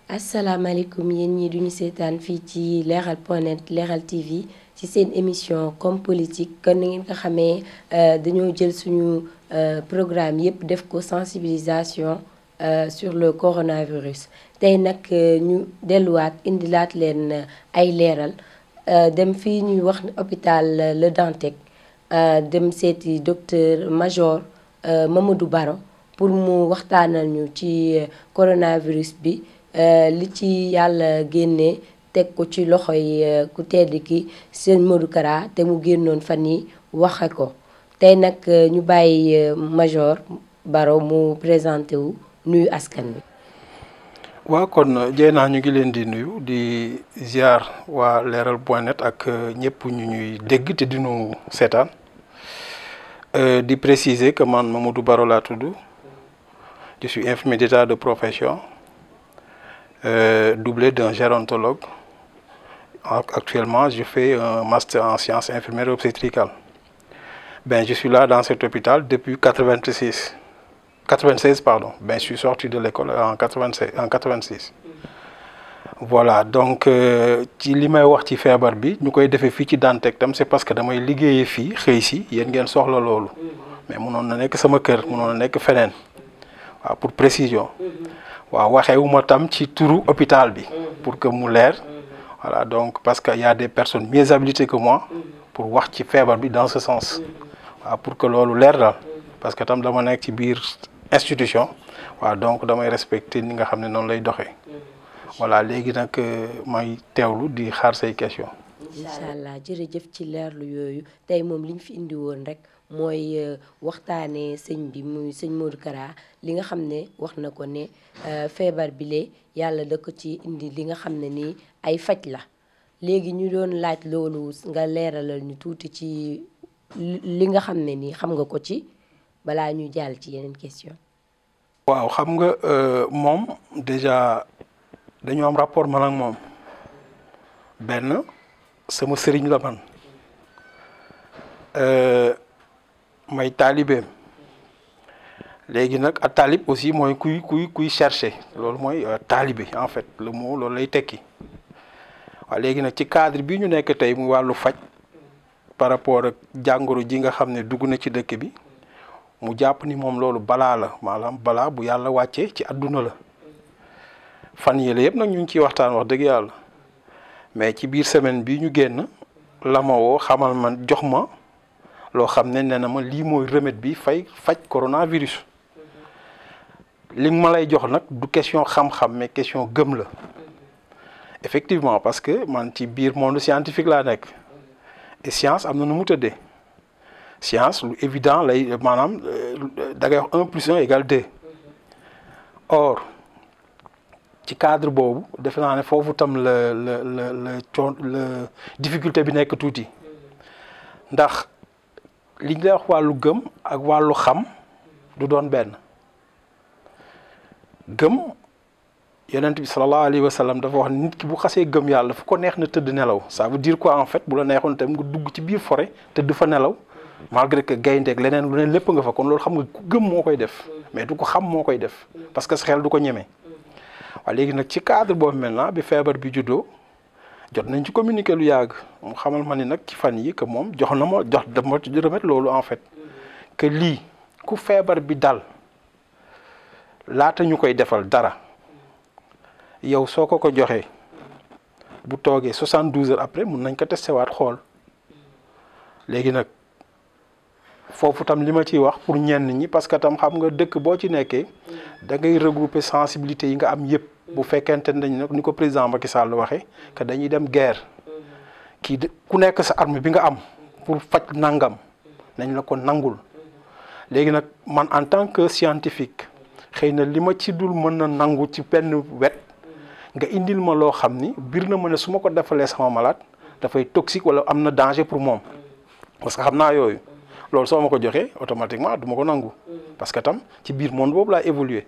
asalaamaaleykum yéen ñi duñu seetaan fii ci leral.net Leral TV ci seen émission comme politique kon ni ngeen ko xamee dañoo jël suñu programme yépp def ko sensibilisation sur le coronavirus tey nag ñu delluwaat indilaat leen ay leeral dem fii ñuy wax hôpital Le Dantec dem seeti docteur major Mamadou Baro pour mu waxtaanal ñu ci coronavirus bi li ci yàlla génne teg ko ci loxoy ku tedd ki sëñ Modou Kara te mu génnoon fan yi waxe ko tey nag ñu bàyyi major Baro mu présenté wu nuyu askan bi. waaw kon Dieyna ñu ngi leen di nuyu di ziar waa leral.net ak ñëpp ñu ñuy dégg te di nu seetaan di préciser que man Mamadou Baro laa tudd je suis infirmier d'état de profession. Doublé d'un gérontologue. Actuellement, je fais un master en sciences infirmières obstétricales. Je suis là dans cet hôpital depuis 96 pardon. Je suis sorti de l'école en 86. Voilà, donc ci li may wax ci feebar bi ñu koy defee fii ci Dantec tam c'est parce que damay liggéeyee fii xëy si yéen ngeen soxla loolu mais mënoon na nekk sama kër mënoon na nekk feneen waaw pour précision. waaw waxewuma tam ci turu hôpital bi pour que mu leer voilà donc parce que y a des personnes mieux habilitées que moi pour wax ci feebar bi dans ce sens waaw pour que loolu leer daal parce que tam dama nekk ci biir institution waaw donc damay respecter ni nga xam ne noonu lay doxee voilà léegi nag may teewlu di xaar say question incha allah jërëjëf ci leerlu yooyu tey moom li ñu fi indi woon rek mooy waxtaanee sëñ bi muy sëñ Modou Kara li nga xam ne wax na ko ne feebar bi lee yàlla da ko ci indi li nga xam ne nii ay faj la léegi ñu doon laaj loolu nga leeralal ñu tuuti ci li nga xam ne nii xam nga ko ci balaa ñu jàll ci yeneen question. waaw xam nga moom déjà dañoo am rapport man ak moom benn sama sëriñ la man may taalibeem léegi nag a taalib aussi mooy kuy chercher loolu mooy taalibe en fait le mot loolu lay tekki waaw léegi nag ci cadre bi ñu nekk tey mu wàllu faj par rapport ak jàngoro ji nga xam ne dugg na ci dëkk bi mu jàpp ni moom loolu balaa la maanaam balaa bu yàlla wàccee ci àdduna la fan yële yëpp nag ñu ngi ciy waxtaan wax dëgg yàlla mais ci biir semaine bi ñu génn la ma woo xamal ma jox ma loo xam ne nee na ma lii mooy remède bi faj coronavirus li ma lay jox nag du question xam-xam mais question gëm la effectivement parce que man ci biir monde scientifique laa nekk et science am na nu mu tëddee science lu évident lay maanaam da ngay wax 1 plus 1 égale 2 or ci cadre boobu defe naa ne foofu tam la difficulté bi nekk tuuti ndax li ñu lay wax wàllu gëm ak wàllu xam du doon benn gëm yonent bi sallallahu alayhi wa sallam dafa wax nit ki bu xasee gëm yàlla fu ko neex na tëdd nelaw ça veut dire quoi en fait bu la neexoon tam nga dugg ci biir forêt tëdd fa nelaw malgré que gayndeeg leneen lu ne lépp nga fa kon loolu xam nga ku gëm moo koy def mais du ko xam moo koy def parce que sa xel du ko ñeme waaw léegi nag ci cadre boobu maintenant bi feebar bi juddoo jot nañ ci communiquer lu yàgg mu xamal ma ni nag ci fan yi que moom jox na ma dama ci remettre loolu en fait que lii ku feebar bi dal laata ñu koy defal dara yow soo ko joxee bu toogee 72 heures après mun nañ ko testé waat xool léegi nag foofu tam li ma ciy wax pour ñenn ñi parce que tam xam nga dëkk boo ci nekkee da ngay regrouper sensibilité yi nga am yëpp bu fekkente ne dañ nag ni ko président Macky Sall waxee que dañuy dem guerre kii ku nekk sa arme bi nga am pour faj nangam nañ la ko nangul léegi nag man en tant que scientifique xëy na li ma ci dul mën na nangu ci benn wet nga indil ma loo xam ni bir na ma ne su ma ko defalee sama malade dafay toxique wala am na danger pour moom parce que xam naa yooyu loolu soo ma ko joxee automatiquement du ma ko nangu parce que tam ci biir monde boobu laa évoluer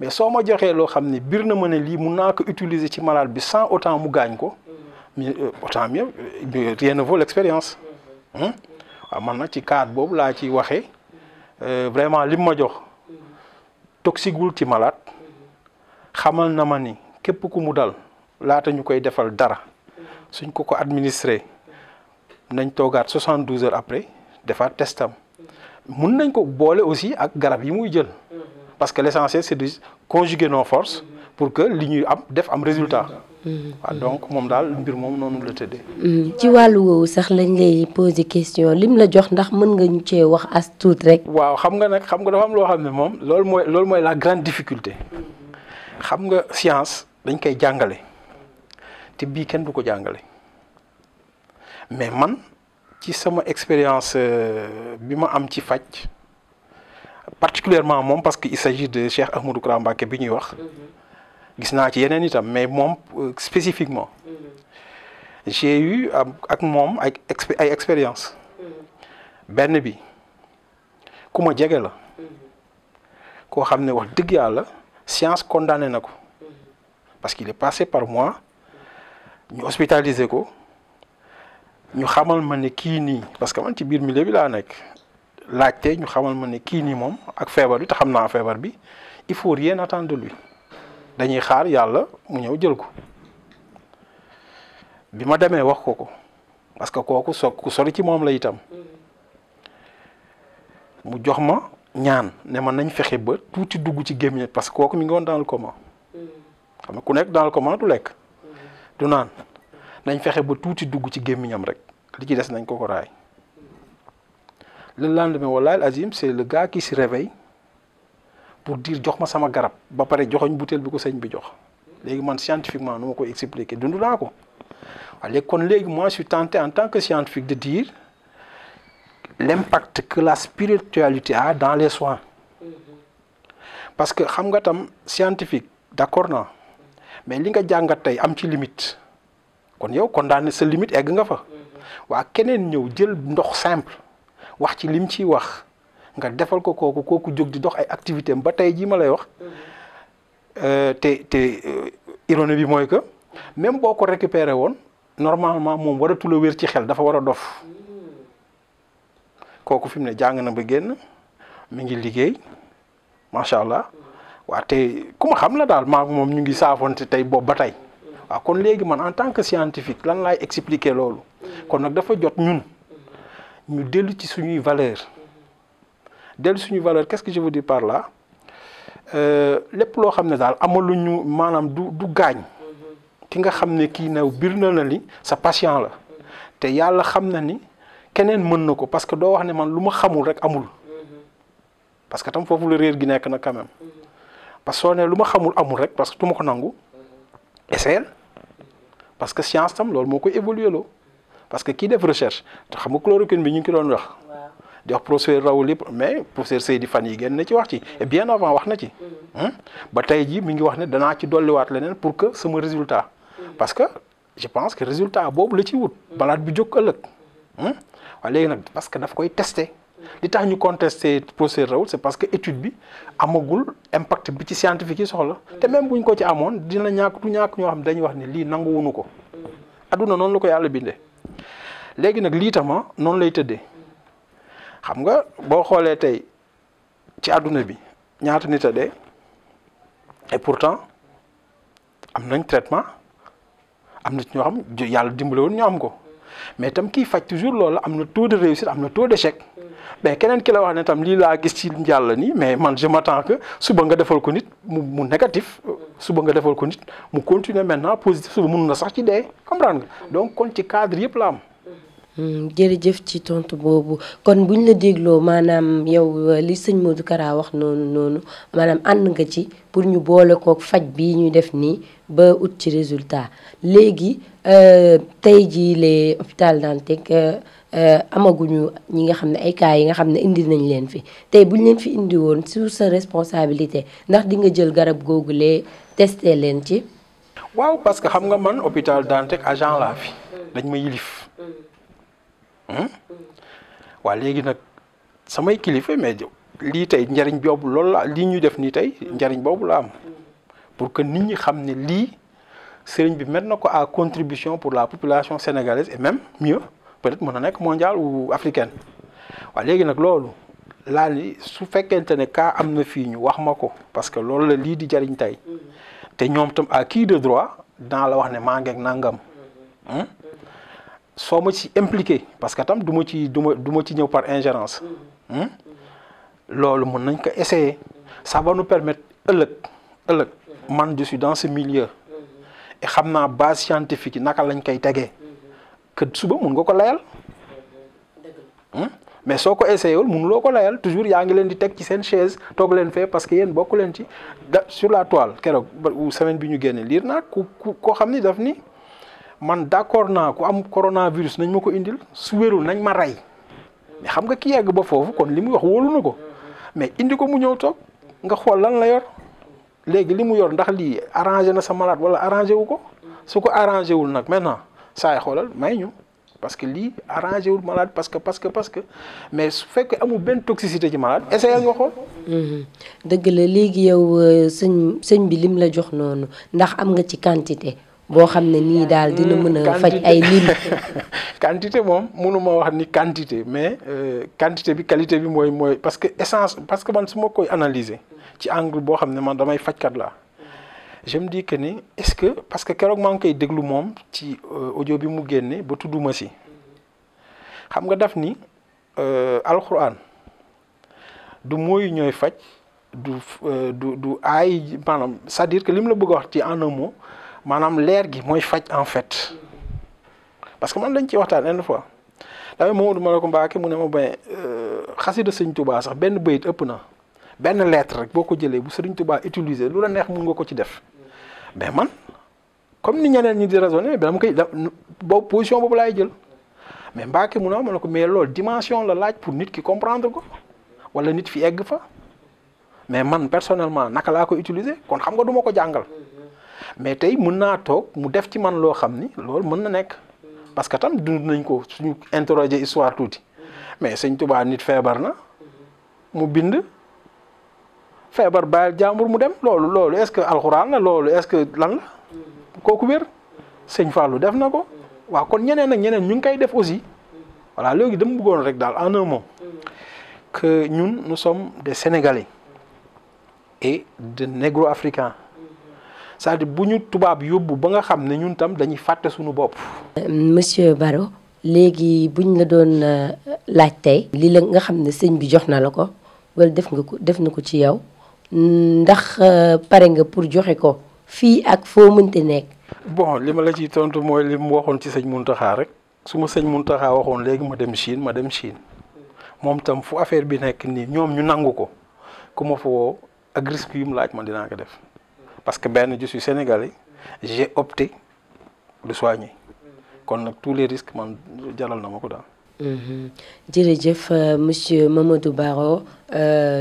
mais soo ma joxee loo xam ni bir na ma ne lii mun naa ko utiliser ci malade bi sans autant mu gaañ ko mais autant mieux rien ne vaut l'expérience waaw man nag ci cadre boobu laa ci waxee vraiment lim ma jox toxique wul ci malade xamal na ma ni képp ku mu dal laata ñu koy defal dara suñ ko administré nañ toogaat 72 heures après defaat testam mun nañ ko boole aussi ak garab yi muy jël parce que l'essentiel c'est de conjuguer nos forces pour que li ñuy am résultat. waaw donc moom daal mbir moom noonu la tëddee. ci wàllu woowu sax lañ lay poser question lim la jox ndax mën nga ñu cee wax as tuut rek. waaw xam nga dafa am loo xam ne moom loolu mooy la grande difficulté xam nga science dañ koy jàngale te bii kenn du ko jàngale mais man ci sama expérience bi ma am ci faj particulièrement moom parce que il s'agit de Cheikh Ahmadou Kara Mbacké bi ñuy wax. gis naa ci yeneen itam mais moom spécifiquement j'ai eu ak moom ay expérience benn bi ku ma jege la koo xam ne wax dëgg yàlla science condamné na ko parce qu'il est passé par moi ñu hospitalisé ko ñu xamal ma ne kii nii parce que man ci biir milieu bi laa nekk laajte ñu xamal ma ne kii nii moom ak feebar bi te xam naa feebar bi il faut rien attendre de lui dañuy xaar yàlla mu ñëw jël ko bi ma demee wax ko parce que kooku ku sori ci moom la itam mu jox ma ñaan ne ma nañ fexe ba tuuti dugg ci gémmiñ parce que kooku mi ngi woon dans le coma xam nga ku nekk dans le coma du lekk du naan nañ fexe ba tuuti dugg ci gémmiñam rek li ci des nañ ko raay le lendemain wallahi azim c'est le gars qui se réveille pour dire jox ma sama garab ba pare joxoñ butéel bi ko sëñ bi jox léegi man scientifiquement nu ma koy expliquer dund naa ko waaye léegi kon léegi moi je suis tenté en tant que scientifique de dire l'impact que la spiritualité a dans les soins parce que xam nga tam scientifique d'accord naa mais li nga jàngat tey am ci limite kon yow condamné sa limite egg nga fa waa keneen ñëw jël ndox simple wax ci lim ciy wax nga defal ko kooku jóg di dox ay activité am ba tey jii ma lay wax te ironie bi mooy que même boo ko récupéré woon normalement moom waratul a wér ci xel dafa war a dof kooku fi mu ne jàng na ba génn mi ngi liggéey macha allah waa te ku ma xam la daal maa moom ñu ngi saafonte tey boobu ba tey waaw kon léegi man en tant que scientifique lan laay expliquer loolu kon nag dafa jot ñun ñu dellu ci suñuy valeur qu'est-ce que je veux dire par là lépp loo xam ne daal amaluñu maanaam du gaañ ki nga xam ne kii new bir na li sa patient la te yàlla xam na ni keneen mën na ko parce que doo wax ne man lu ma xamul rek amul parce que tam foofu la réer gi nekk na quand même parce que soo ne lu ma xamul amul rek parce que du ma ko nangu essayel parce que science tam loolu moo koy évoluer loo parce que kii def recherche te xam nga chloroquine bi ñu ngi ki doon wax di wax professeur Raoul mais professeur Seydi fan yi génn na ci wax ci et bien avant wax na ci ba tey ji mi ngi wax ne danaa ci dolliwaat leneen pour que sama résultat parce que je pense que résultat boobu la ci wut malade bi jóg ëllëg waaye léegi nag parce que daf koy testé li tax ñu contesté professeur Raoul c'est parce que étude bi amagul impact bi ci scientifique yi soxla te même buñ ko ci amoon dina ñàkk ñoo xam dañuy wax ne lii nanguwunu ko adduna noonu la ko yàlla bindee léegi nag lii tama noonu lay tëddee xam nga boo xoolee tey ci àdduna bi ñaata nit a dee et pourtant am nañ traitement am na ci ñoo xam yàlla dimbale woon ñu am ko mais tam kiy faj toujours loolu am na taux de réussite am na taux d'échec mais keneen ki la wax ne tam lii laa gis ci yàlla nii mais man je m'attends que suba nga defal ko nit mu négatif suba nga defal ko nit mu continuer maintenant positif suba mun na sax ci dee comprendre nga donc kon ci cadre yëpp la am. jërëjëf ci tontu boobu kon buñ la dégloo maanaam yow li sëñ Modou Kara wax noonu maanaam ànd nga ci pour ñu boole kook faj bii ñuy def nii ba ut ci résultat léegi tey jii les hôpital Dantec amaguñu ñi nga xam ne ay cas yi nga xam ne indi nañ leen fi tey buñ leen fi indi woon sous sa responsabilité ndax di nga jël garab googu lee testé leen ci. waaw parce que xam nga man hôpital Dantec agent laa fi dañ ma yilif waa léegi nag samay kilifa mais lii tey njariñ boobu loolu la lii ñuy def nii tey njariñ boobu la am pour que nit ñi xam ne lii sëriñ bi mettre na ko à contribution pour la population sénégalaise et même mieux peut-être mën na nekk mondiale ou africaine waa léegi nag loolu laa ni su fekkente ne cas am na fii ñu wax ma ko parce que loolu la lii di jariñ tey te ñoom tam à qui de droit dinaa la wax ne maa ngeeg nangam soo ma ci impliqué parce que tam du ma ci ñëw par ingérence loolu mën nañ ko essayer ça va nous permettre ëllëg man je suis dans ce milieu et xam naa base scientifique yi naka lañ koy tegee que suba mun nga ko layal mais soo ko essayé wul mënuloo ko layal toujours yaa ngi leen di teg ci seen chaise toog leen fee parce que yéen bokk leen ci sur la toile keroog semaine bi ñu génne liir naa koo xam ni daf ni man d'accord naa ku am coronavirus nañ ma ko indil su wérul nañ ma rey mais xam nga ki yegg ba foofu kon li muy wax wóolu na ko mais indi ko mu ñëw toog nga xool lan la yor léegi li mu yor ndax lii arrangé na sa malade wala arrangé wu ko su ko arrangé wul nag maintenant saa yi xoolal may ñu parce que lii arrangé wul malade parce que mais su fekkee amul benn toxicité ci malade essayé nga xool. dëgg la léegi yow sëñ bi lim la jox noonu ndax am nga ci quantité boo xam ne nii daal dina mën a faj ay lim. quantité moom mënuma wax ni quantité mais quantité bi qualité bi mooy parce que essence parce que man su ma koy analyser ci angle boo xam ne man damay fajkat laa je me dis que ni est-ce que parce que keroog maa ngi koy déglu moom ci audio bi mu génne ba tudduma si xam nga daf ni alxuraan du mooy ñooy faj du aay maanaam c'est-à-dire que li mu la bëgg a wax ci en un mot maanaam leer gi mooy faj en fait parce que man dañ ciy waxtaan une fois dafay Mamadou ma ne ko Mbacké mu ne ma ben xasida Sëñ Touba sax benn bayit ëpp na benn lettre rek boo ko jëlee bu Sëriñ Touba utiliser lu la neex mun nga ko ci def mais man comme ni ñeneen ñi di raisonner dama koy boobu position boobu laay jël mais Mbacké mu ne ma ne ko mais loolu dimension la laaj pour nit ki comprendre ko wala nit fi egg fa mais man personnellement naka laa ko utiliser kon xam nga du ma ko jàngal mais tey mën naa toog mu def ci man loo xam ni loolu mën na nekk parce que tam dund nañ ko suñu interroger histoire tuuti mais Sëñ Touba nit feebar na mu bind feebar bàyyil jàmbur mu dem loolu est-ce que alxuraan la loolu est-ce que lan la kooku wér Sëñ Fallou def na ko waaw kon ñeneen ak ñeneen ñu ngi koy def aussi voilà léegi dama bëggoon rek daal en un mot que ñun nous sommes des Sénégalais et de négro-africains c'est-à-dire bu ñu tubaab yóbbu ba nga xam ne ñun tam dañuy fàtte suñu bopp. Monsieur Baro léegi buñ la doon laaj tey li la nga xam ne sëñ bi jox na la ko wala def na ko ci yow ndax pare nga pour joxe ko fii ak foo mënti nekk. bon li ma la ciy tontu mooy li mu waxoon ci sëñ Mountakha rek su ma sëñ Mountakha waxoon léegi ma dem Chine moom tam fu affaire bi nekk nii ñoom ñu nangu ko ku ma fa woo ak risque yu mu laaj man dinaa ko def. parce que benn je suis sénégalais j'ai opté de soigner kon nag tous les risques man jaral na ma ko daal. jërëjëf monsieur Mamadou Baro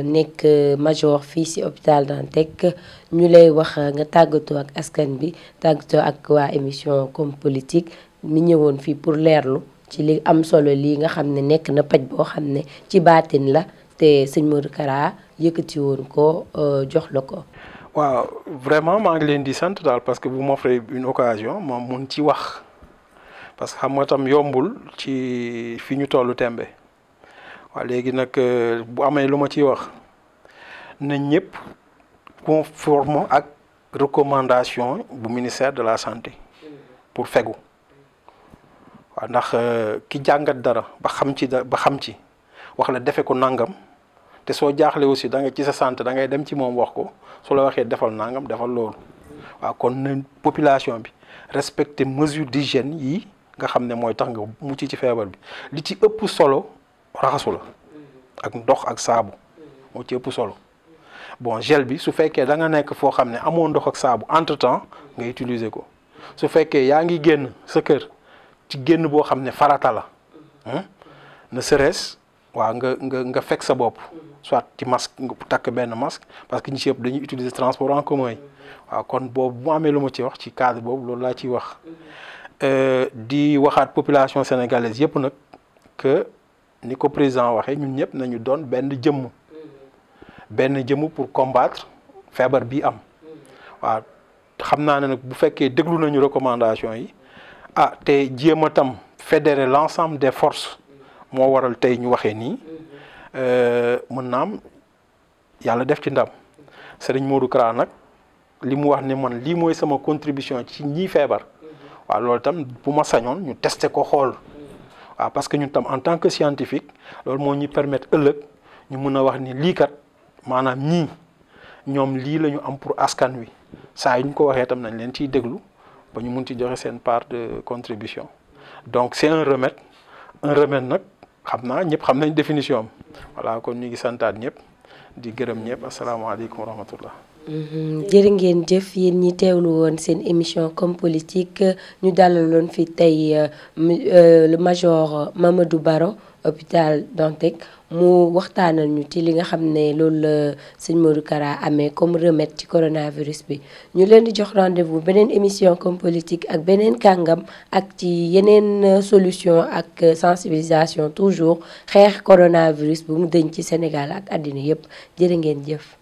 nekk major fii ci hôpital Dantec ñu lay wax nga tàggatoo ak askan bi tàggatoo ak waa émission Comme Politique mi ñëwoon fii pour leerlu ci li am solo lii nga xam ne nekk na paj boo xam ne ci baatin la te sëñ Modou Kara yëkkati woon ko jox la ko. waaw vraiment maa ngi leen di sant daal parce que vous m'offrez une occasion ma mun ci wax parce que xam nga tam yombul ci fi ñu tollu tembe waaw léegi nag bu amee lu ma ciy wax na ñëpp conforme ak recommandation bu ministère de la santé pour fegu waaw ndax ki jàngat dara ba xam ci wax la defe ko nangam te soo jaaxle aussi da nga ci sa santé da ngay dem ci moom wax ko su la waxee defal nangam defal loolu waaw kon na population bi respecter mesure d'hygiène yi nga xam ne mooy tax nga mucc ci feebar bi li ci ëpp solo raxasu la ak ndox ak saabu moo ci ëpp solo bon gel bi su fekkee da nga nekk foo xam ne amoo ndox ak saabu entre temps nga utiliser ko su fekkee yaa ngi génn sa kër ci génn boo xam ne farata la ne serait-ce waaw nga fekk sa bopp soit ci masque nga takk benn masque parce que ñi ci ëpp dañuy utiliser transport en commun yi waaw kon boobu bu amee lu ma ci wax ci cadre boobu loolu laa ciy wax di waxaat population sénégalaise yëpp nag que ni ko président waxee ñun ñëpp nañu doon benn jëmm pour combattre feebar bi am waaw xam naa ne nag bu fekkee déglu nañu recommandation yi te jéem a tam fédérer l'ensemble des forces moo waral tey ñu waxee nii mën naa am yàlla def ci ndam Serigne Modou Kara nag li mu wax ne man lii mooy sama contribution ci ñii feebar waaw loolu tam bu ma sañoon ñu testé ko xool waaw parce que ñun tam en tant que scientifique loolu moo ñu permettre ëllëg ñu mën a wax ni lii kat maanaam ñii ñoom lii la ñu am pour askan wi saa yu ñu ko waxee tam nañ leen ciy déglu ba ñu mun ci joxe seen part de contribution donc c'est un remède nag xam naa ñëpp xam nañ définition am voilà kon ñu ngi santaat ñëpp di gërëm ñëpp asalaamaaleykum wa rahmatullah. jërë ngeen jëf yéen ñi teewlu woon seen émission comme politique ñu dalaloon fi tey le major Mamadou Baro hôpital Dantec mu waxtaanal ñu ci li nga xam ne loolu la sëñ Modou Kara amee comme remède ci coronavirus bi ñu leen di jox rendez-vous beneen émission comme politique ak beneen kàngam ak ci yeneen solution ak sensibilisation toujours xeex coronavirus bu mu dëñ ci Sénégal ak àddina yépp jërë ngeen jëf.